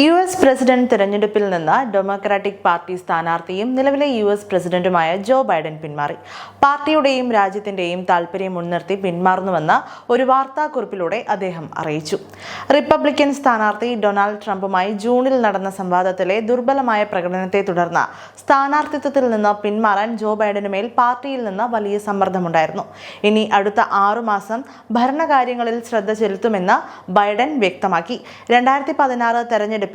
US president തിരഞ്ഞെടുപ്പിൽ നിന്ന് democratic party സ്ഥാനാർത്ഥിയും നിലവിലെ US പ്രസിഡന്റുമായ ജോ ബൈഡൻ പിന്മാറി. പാർട്ടിയുടെയും രാജ്യത്തിന്റെയും താൽപര്യം മുൻനിർത്തി പിന്മാറുന്നുവെന്ന് ഒരു വാർത്താക്കുറിപ്പിലൂടെ അദ്ദേഹം അറിയിച്ചു. റിപ്പബ്ലിക്കൻ സ്ഥാനാർത്ഥി ഡൊണാൾഡ് ട്രംപുമായി ജൂണിൽ നടന്ന സംവാദത്തിലെ ദുർബലമായ പ്രകടനത്തെ തുടർന്ന് സ്ഥാനാർത്ഥിത്വത്തിൽ നിന്ന് പിന്മാറാൻ ജോ ബൈഡനുമേൽ പാർട്ടിയിൽ നിന്ന് വലിയ സമ്മർദ്ദമുണ്ടായിരുന്നു. ഇനി അടുത്ത 6 മാസം ഭരണകാര്യങ്ങളിൽ ശ്രദ്ധ ചെലുത്തുമെന്ന് ബൈഡൻ വ്യക്തമാക്കി. 2016 തെരഞ്ഞെടുപ്പിൽ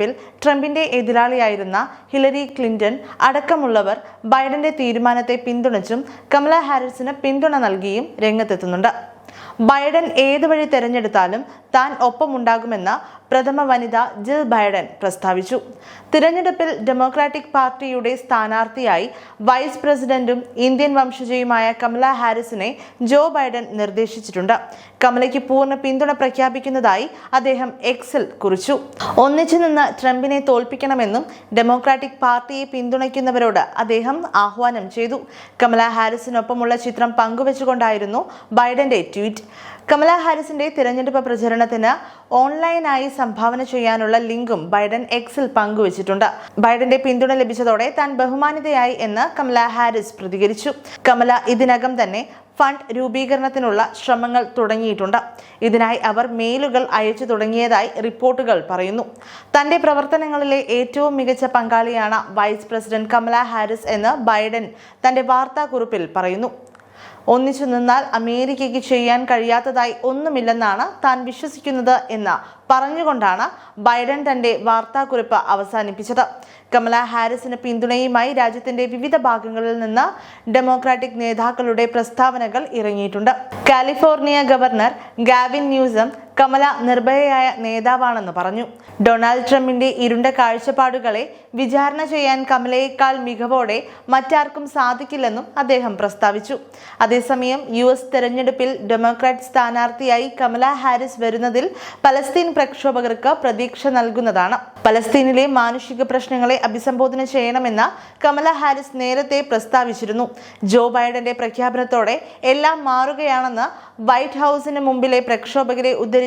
ട്രംപിന്റെ എതിരാളിയായിരുന്ന ഹിലരി ക്ലിന്റൺ അടക്കമുള്ളവർ ബൈഡന്റെ തീരുമാനത്തെ പിന്തുണച്ചും കമല ഹാരിസിന് പിന്തുണ നൽകിയും രംഗത്തെത്തുന്നുണ്ട്. ബൈഡൻ ഏത് വഴി തെരഞ്ഞെടുത്താലും താൻ ഒപ്പമുണ്ടാകുമെന്ന് പ്രഥമ വനിത ജിൽ ബൈഡൻ പ്രസ്താവിച്ചു. തിരഞ്ഞെടുപ്പിൽ ഡെമോക്രാറ്റിക് പാർട്ടിയുടെ സ്ഥാനാർത്ഥിയായി വൈസ് പ്രസിഡന്റും ഇന്ത്യൻ വംശജയുമായ കമല ഹാരിസിനെ ജോ ബൈഡൻ നിർദ്ദേശിച്ചിട്ടുണ്ട്. കമലയ്ക്ക് പൂർണ്ണ പിന്തുണ പ്രഖ്യാപിക്കുന്നതായി അദ്ദേഹം എക്സിൽ കുറിച്ചു. ഒന്നിച്ചു നിന്ന് ട്രംപിനെ തോൽപ്പിക്കണമെന്നും ഡെമോക്രാറ്റിക് പാർട്ടിയെ പിന്തുണയ്ക്കുന്നവരോട് അദ്ദേഹം ആഹ്വാനം ചെയ്തു. കമല ഹാരിസിനൊപ്പമുള്ള ചിത്രം പങ്കുവച്ചുകൊണ്ടായിരുന്നു ബൈഡന്റെ ട്വീറ്റ്. കമല ഹാരിസിന്റെ തിരഞ്ഞെടുപ്പ് പ്രചരണത്തിന് ഓൺലൈനായി സംഭാവന ചെയ്യാനുള്ള ലിങ്കും ബൈഡൻ എക്സിൽ പങ്കുവച്ചിട്ടുണ്ട്. ബൈഡന്റെ പിന്തുണ ലഭിച്ചതോടെ താൻ ബഹുമാനിതയായി എന്ന് കമല ഹാരിസ് പ്രതികരിച്ചു. കമല ഇതിനകം തന്നെ ഫണ്ട് രൂപീകരണത്തിനുള്ള ശ്രമങ്ങൾ തുടങ്ങിയിട്ടുണ്ട്. ഇതിനായി അവർ മെയിലുകൾ അയച്ചു തുടങ്ങിയതായി റിപ്പോർട്ടുകൾ പറയുന്നു. തന്റെ പ്രവർത്തനങ്ങളിലെ ഏറ്റവും മികച്ച പങ്കാളിയാണ് വൈസ് പ്രസിഡന്റ് കമല ഹാരിസ് എന്ന് ബൈഡൻ തന്റെ വാർത്താക്കുറിപ്പിൽ പറയുന്നു. ഒന്നിച്ചു നിന്നാൽ അമേരിക്കയ്ക്ക് ചെയ്യാൻ കഴിയാത്തതായി ഒന്നുമില്ലെന്നാണ് താൻ വിശ്വസിക്കുന്നത് എന്ന് പറഞ്ഞുകൊണ്ടാണ് ബൈഡൻ തന്റെ വാർത്താക്കുറിപ്പ് അവസാനിപ്പിച്ചത്. കമല ഹാരിസിന് പിന്തുണയുമായി രാജ്യത്തിന്റെ വിവിധ ഭാഗങ്ങളിൽ നിന്ന് ഡെമോക്രാറ്റിക് നേതാക്കളുടെ പ്രസ്താവനകൾ ഇറങ്ങിയിട്ടുണ്ട്. California governor Gavin Newsom Kamala നിർഭയയായ നേതാവാണെന്ന് പറഞ്ഞു. ഡൊണാൾഡ് ട്രംപിന്റെ ഇരുണ്ട കാഴ്ചപ്പാടുകളെ വിചാരണ ചെയ്യാൻ കമലയേക്കാൾ മികവോടെ മറ്റാർക്കും സാധിക്കില്ലെന്നും അദ്ദേഹം പ്രസ്താവിച്ചു. അതേസമയം US തെരഞ്ഞെടുപ്പിൽ ഡെമോക്രാറ്റ് സ്ഥാനാർത്ഥിയായി കമല ഹാരിസ് വരുന്നതിൽ പലസ്തീൻ പ്രക്ഷോഭകർക്ക് പ്രതീക്ഷ നൽകുന്നതാണ്. പലസ്തീനിലെ മാനുഷിക പ്രശ്നങ്ങളെ അഭിസംബോധന ചെയ്യണമെന്ന് കമല ഹാരിസ് നേരത്തെ പ്രസ്താവിച്ചിരുന്നു. ജോ ബൈഡന്റെ പ്രഖ്യാപനത്തോടെ എല്ലാം മാറുകയാണെന്ന് വൈറ്റ് ഹൗസിന് മുമ്പിലെ പ്രക്ഷോഭകരെ ഉദ്ധരിച്ച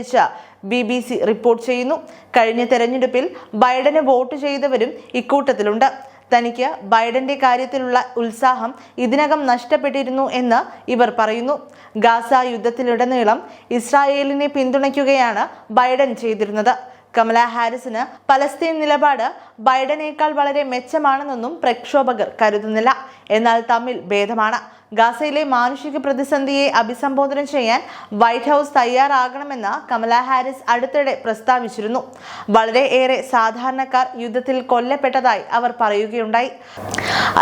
BBC റിപ്പോർട്ട് ചെയ്യുന്നു. കഴിഞ്ഞ തെരഞ്ഞെടുപ്പിൽ ബൈഡന് വോട്ട് ചെയ്തവരും ഇക്കൂട്ടത്തിലുണ്ട്. തനിക്ക് ബൈഡന്റെ കാര്യത്തിലുള്ള ഉത്സാഹം ഇതിനകം നഷ്ടപ്പെട്ടിരുന്നു എന്ന് ഇവർ പറയുന്നു. ഗാസ യുദ്ധത്തിലുടനീളം ഇസ്രായേലിനെ പിന്തുണയ്ക്കുകയാണ് ബൈഡൻ ചെയ്തിരുന്നത്. കമല ഹാരിസിന് പലസ്തീൻ നിലപാട് ബൈഡനേക്കാൾ വളരെ മെച്ചമാണെന്നൊന്നും പ്രക്ഷോഭകർ കരുതുന്നില്ല. എന്നാൽ തമ്മിൽ ഭേദമാണ്. ഗാസയിലെ മാനുഷിക പ്രതിസന്ധിയെ അഭിസംബോധന ചെയ്യാൻ വൈറ്റ് ഹൗസ് തയ്യാറാകണമെന്ന് കമല ഹാരിസ് അടുത്തിടെ പ്രസ്താവിച്ചിരുന്നു. വളരെ ഏറെ സാധാരണക്കാർ യുദ്ധത്തിൽ കൊല്ലപ്പെട്ടതായി അവർ പറയുകയുണ്ടായി.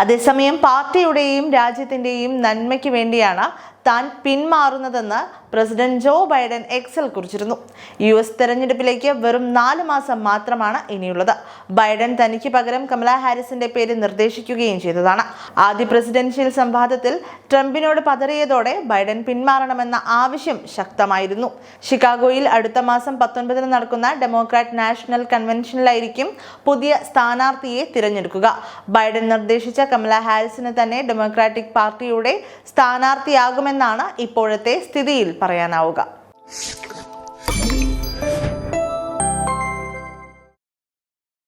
അതേസമയം പാർട്ടിയുടെയും രാജ്യത്തിന്റെയും നന്മയ്ക്ക് വേണ്ടിയാണ് താൻ പിന്മാറുന്നതെന്ന് പ്രസിഡന്റ് ജോ ബൈഡൻ എക്സിൽ കുറിച്ചിരുന്നു. US തെരഞ്ഞെടുപ്പിലേക്ക് വെറും 4 മാസം മാത്രമാണ് ഇനിയുള്ളത്. ബൈഡൻ തനിക്ക് പകരം കമല ഹാരിസിന്റെ പേര് നിർദ്ദേശിക്കുകയും ചെയ്തതാണ്. ആദ്യ പ്രസിഡൻഷ്യൽ സംവാദത്തിൽ ട്രംപിനോട് പതറിയതോടെ ബൈഡൻ പിന്മാറണമെന്ന ആവശ്യം ശക്തമായിരുന്നു. ഷിക്കാഗോയിൽ അടുത്ത മാസം 19 നടക്കുന്ന ഡെമോക്രാറ്റ് നാഷണൽ കൺവെൻഷനിലായിരിക്കും പുതിയ സ്ഥാനാർത്ഥിയെ തിരഞ്ഞെടുക്കുക. ബൈഡൻ നിർദ്ദേശിച്ച കമല ഹാരിസിന് തന്നെ ഡെമോക്രാറ്റിക് പാർട്ടിയുടെ സ്ഥാനാർത്ഥിയാകുമെന്നാണ് ഇപ്പോഴത്തെ സ്ഥിതിയിൽ പറയാനാവുക.